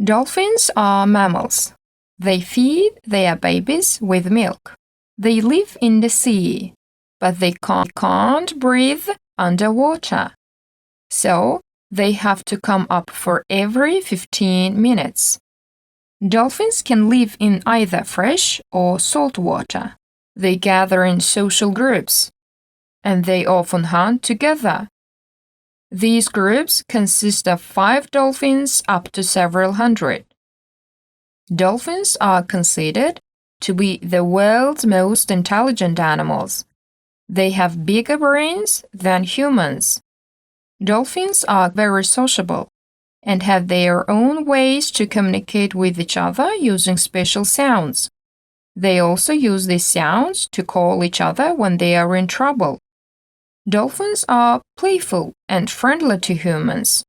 Dolphins are mammals. They feed their babies with milk. They live in the sea, but they can't breathe underwater. So, they have to come up for every 15 minutes. Dolphins can live in either fresh or salt water. They gather in social groups, and they often hunt together. These groups consist of 5 dolphins up to several hundred. Dolphins are considered to be the world's most intelligent animals. They have bigger brains than humans. Dolphins are very sociable and have their own ways to communicate with each other using special sounds. They also use these sounds to call each other when they are in trouble. Dolphins are playful and friendly to humans.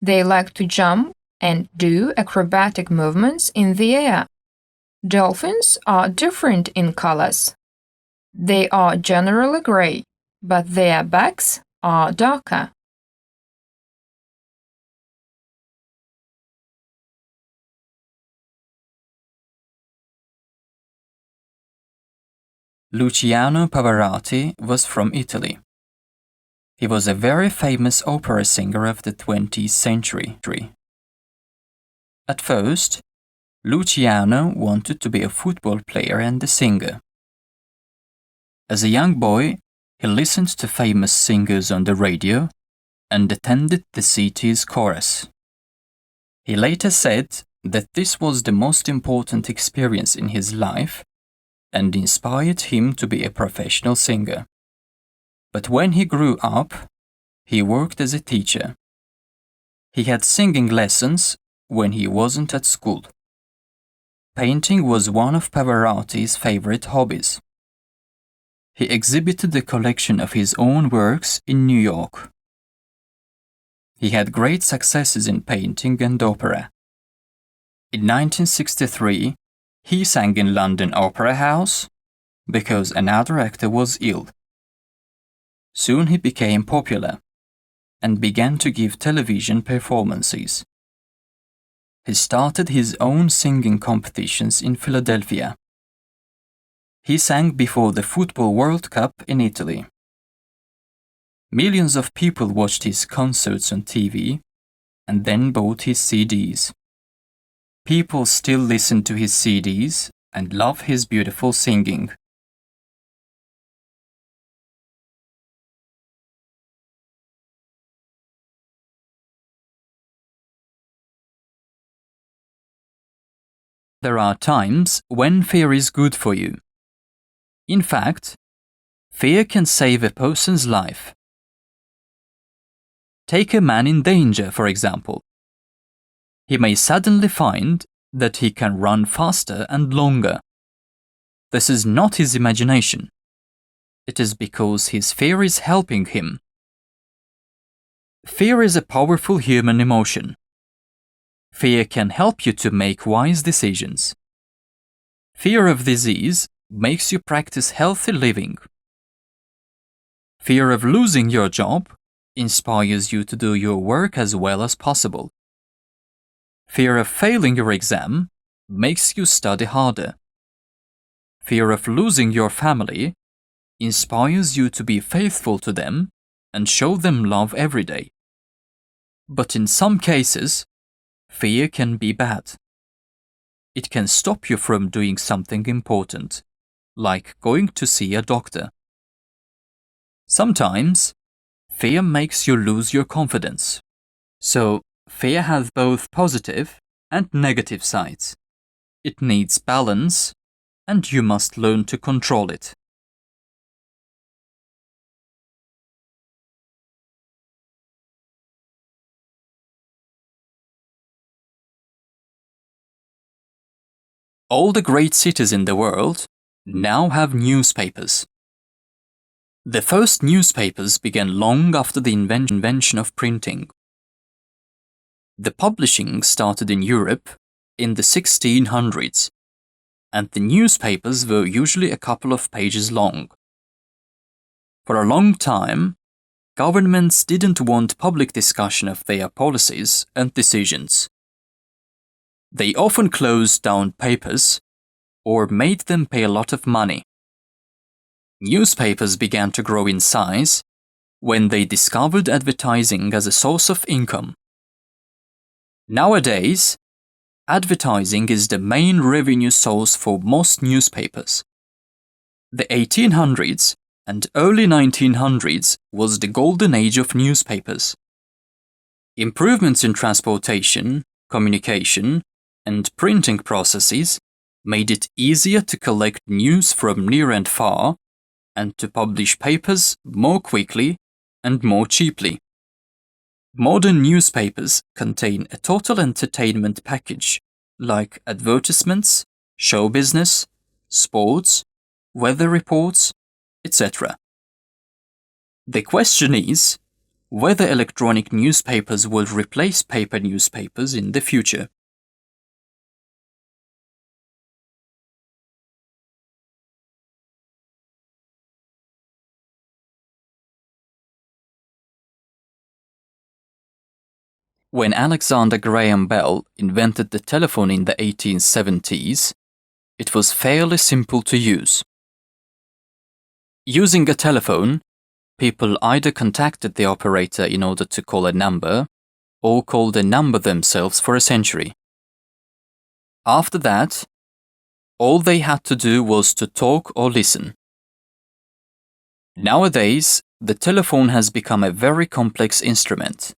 They like to jump and do acrobatic movements in the air. Dolphins are different in colors. They are generally gray, but their backs are darker. Luciano Pavarotti was from Italy. He was a very famous opera singer of the 20th century. At first, Luciano wanted to be a football player and a singer. As a young boy, he listened to famous singers on the radio and attended the city's chorus. He later said that this was the most important experience in his life and inspired him to be a professional singer. But when he grew up, he worked as a teacher. He had singing lessons when he wasn't at school. Painting was one of Pavarotti's favorite hobbies. He exhibited a collection of his own works in New York. He had great successes in painting and opera. In 1963, he sang in London Opera House because another actor was ill. Soon he became popular and began to give television performances. He started his own singing competitions in Philadelphia. He sang before the Football World Cup in Italy. Millions of people watched his concerts on TV and then bought his CDs. People still listen to his CDs and love his beautiful singing. There are times when fear is good for you. In fact, fear can save a person's life. Take a man in danger, for example. He may suddenly find that he can run faster and longer. This is not his imagination. It is because his fear is helping him. Fear is a powerful human emotion. Fear can help you to make wise decisions. Fear of disease makes you practice healthy living. Fear of losing your job inspires you to do your work as well as possible. Fear of failing your exam makes you study harder. Fear of losing your family inspires you to be faithful to them and show them love every day. But in some cases, fear can be bad. It can stop you from doing something important, like going to see a doctor. Sometimes, fear makes you lose your confidence. So, fear has both positive and negative sides. It needs balance, and you must learn to control it. All the great cities in the world now have newspapers. The first newspapers began long after the invention of printing. The publishing started in Europe in the 1600s, and the newspapers were usually a couple of pages long. For a long time, governments didn't want public discussion of their policies and decisions. They often closed down papers or made them pay a lot of money. Newspapers began to grow in size when they discovered advertising as a source of income. Nowadays, advertising is the main revenue source for most newspapers. The 1800s and early 1900s was the golden age of newspapers. Improvements in transportation, communication, and printing processes made it easier to collect news from near and far and to publish papers more quickly and more cheaply. Modern newspapers contain a total entertainment package like advertisements, show business, sports, weather reports, etc. The question is whether electronic newspapers will replace paper newspapers in the future. When Alexander Graham Bell invented the telephone in the 1870s, it was fairly simple to use. Using a telephone, people either contacted the operator in order to call a number, or called a number themselves for a century. After that, all they had to do was to talk or listen. Nowadays, the telephone has become a very complex instrument.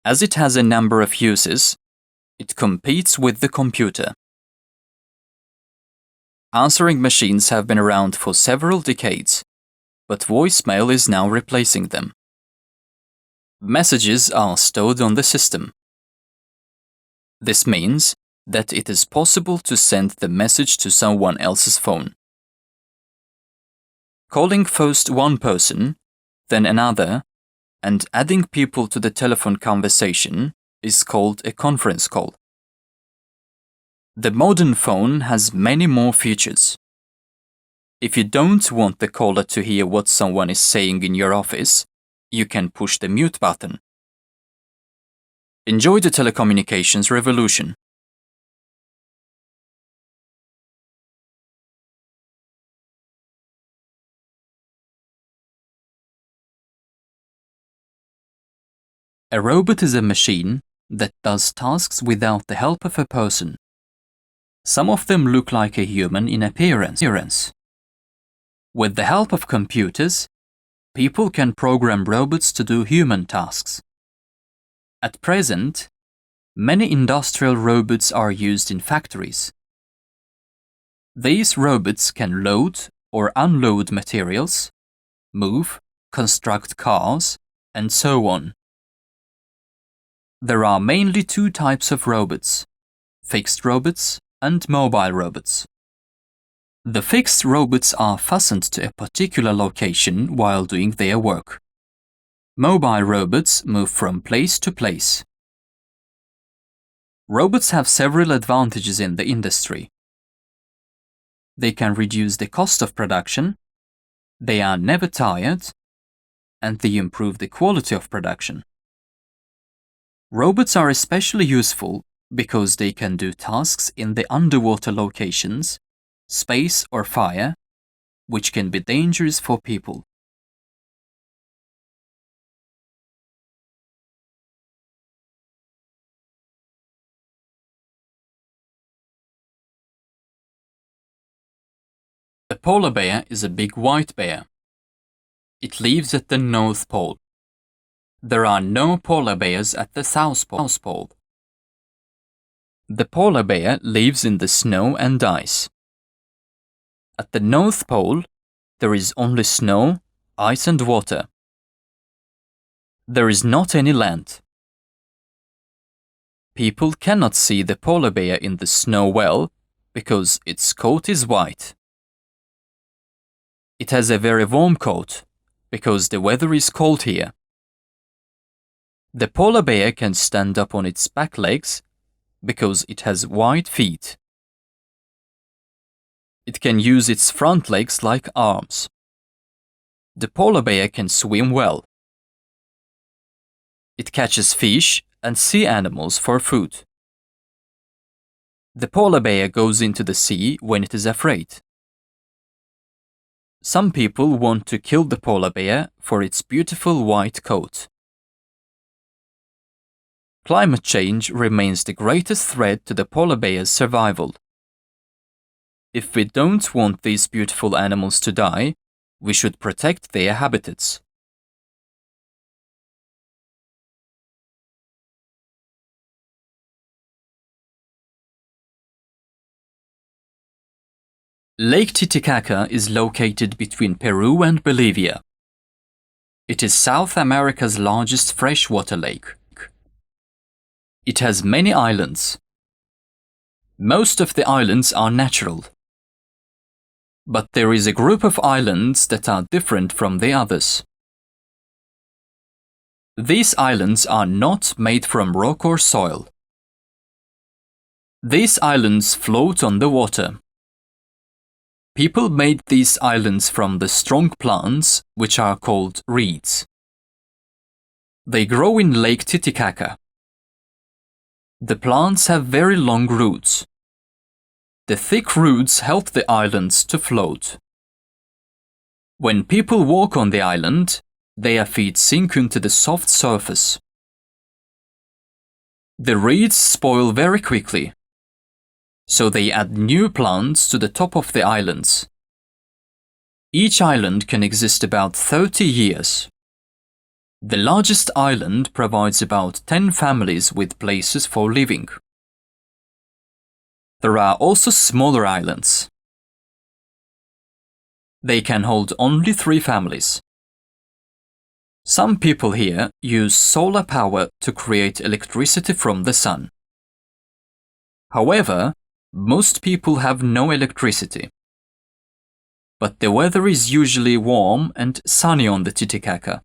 As it has a number of uses, it competes with the computer. Answering machines have been around for several decades, but voicemail is now replacing them. Messages are stored on the system. This means that it is possible to send the message to someone else's phone. Calling first one person, then another, and adding people to the telephone conversation is called a conference call. The modern phone has many more features. If you don't want the caller to hear what someone is saying in your office, you can push the mute button. Enjoy the telecommunications revolution. A robot is a machine that does tasks without the help of a person. Some of them look like a human in appearance. With the help of computers, people can program robots to do human tasks. At present, many industrial robots are used in factories. These robots can load or unload materials, move, construct cars, and so on. There are mainly two types of robots: fixed robots and mobile robots. The fixed robots are fastened to a particular location while doing their work. Mobile robots move from place to place. Robots have several advantages in the industry. They can reduce the cost of production, they are never tired, and they improve the quality of production. Robots are especially useful because they can do tasks in the underwater locations, space or fire, which can be dangerous for people. A polar bear is a big white bear. It lives at the North Pole. There are no polar bears at the South Pole. The polar bear lives in the snow and ice. At the North Pole, there is only snow, ice and water. There is not any land. People cannot see the polar bear in the snow well because its coat is white. It has a very warm coat because the weather is cold here. The polar bear can stand up on its back legs because it has wide feet. It can use its front legs like arms. The polar bear can swim well. It catches fish and sea animals for food. The polar bear goes into the sea when it is afraid. Some people want to kill the polar bear for its beautiful white coat. Climate change remains the greatest threat to the polar bear's survival. If we don't want these beautiful animals to die, we should protect their habitats. Lake Titicaca is located between Peru and Bolivia. It is South America's largest freshwater lake. It has many islands. Most of the islands are natural. But there is a group of islands that are different from the others. These islands are not made from rock or soil. These islands float on the water. People made these islands from the strong plants, which are called reeds. They grow in Lake Titicaca. The plants have very long roots. The thick roots help the islands to float. When people walk on the island, their feet sink into the soft surface. The reeds spoil very quickly, so they add new plants to the top of the islands. Each island can exist about 30 years. The largest island provides about 10 families with places for living. There are also smaller islands. They can hold only 3 families. Some people here use solar power to create electricity from the sun. However, most people have no electricity. But the weather is usually warm and sunny on the Titicaca.